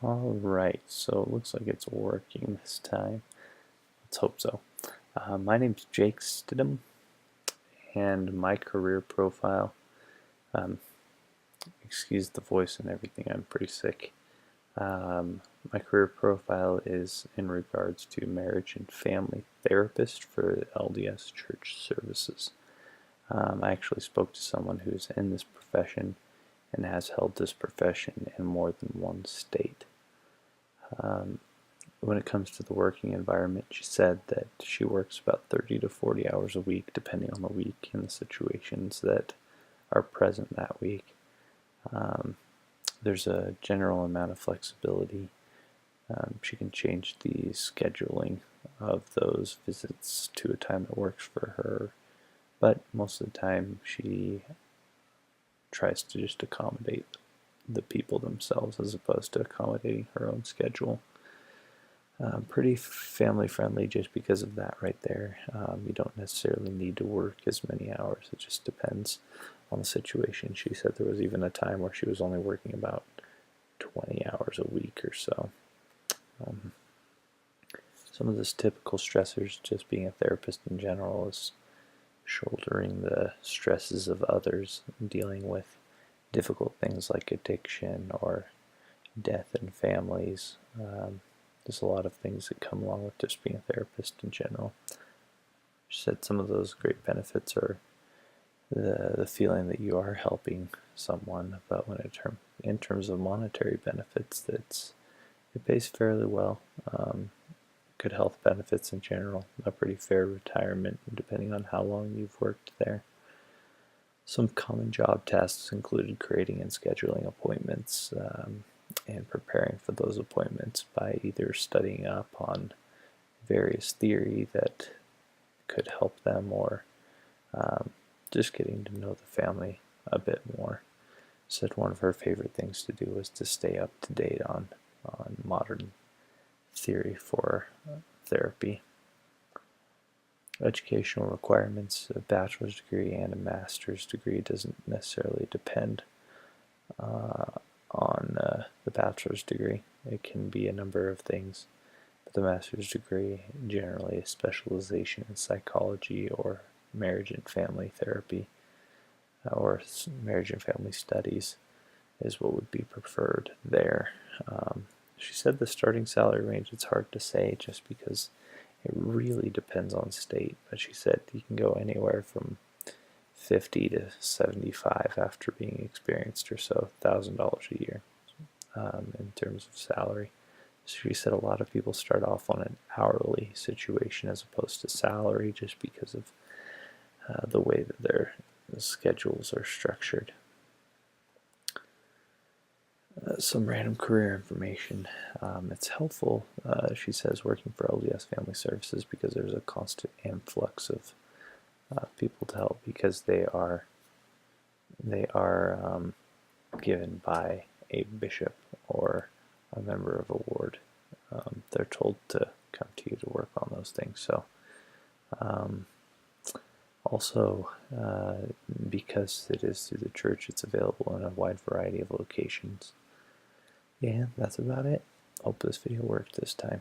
Alright, so it looks like it's working this time. Let's hope so. My name's Jake Stidham, and my career profile, um, excuse the voice and everything, I'm pretty sick. My career profile is in regards to marriage and family therapist for LDS Church Services. I actually spoke to someone who's in this profession and has held this profession in more than one state. When it comes to the working environment, she said that she works about 30 to 40 hours a week, depending on the week and the situations that are present that week. There's a general amount of flexibility. She can change the scheduling of those visits to a time that works for her, but most of the time she tries to just accommodate the people themselves as opposed to accommodating her own schedule. Pretty family friendly just because of that right there. You don't necessarily need to work as many hours. It just depends on the situation. She said there was even a time where she was only working about 20 hours a week or so. Some of the typical stressors, just being a therapist in general, is shouldering the stresses of others, dealing with difficult things like addiction or death in families. There's a lot of things that come along with just being a therapist in general. She said some of those great benefits are the feeling that you are helping someone, but in terms of monetary benefits, it pays fairly well. Good health benefits in general, a pretty fair retirement depending on how long you've worked there. Some common job tasks included creating and scheduling appointments, and preparing for those appointments by either studying up on various theory that could help them or just getting to know the family a bit more. Said one of her favorite things to do was to stay up to date on modern theory for therapy. Educational requirements, a bachelor's degree and a master's degree doesn't necessarily depend on the bachelor's degree. It can be a number of things, but the master's degree, generally a specialization in psychology or marriage and family therapy or marriage and family studies, is what would be preferred there. She said the starting salary range, it's hard to say just because it really depends on state, but she said you can go anywhere from 50 to 75 after being experienced or so, $1,000 a year in terms of salary. So she said a lot of people start off on an hourly situation as opposed to salary just because of the way that their schedules are structured. Some random career information. It's helpful, she says, working for LDS Family Services because there's a constant influx of people to help because they are given by a bishop or a member of a ward. They're told to come to you to work on those things. So also, because it is through the church, it's available in a wide variety of locations. Yeah, that's about it. Hope this video worked this time.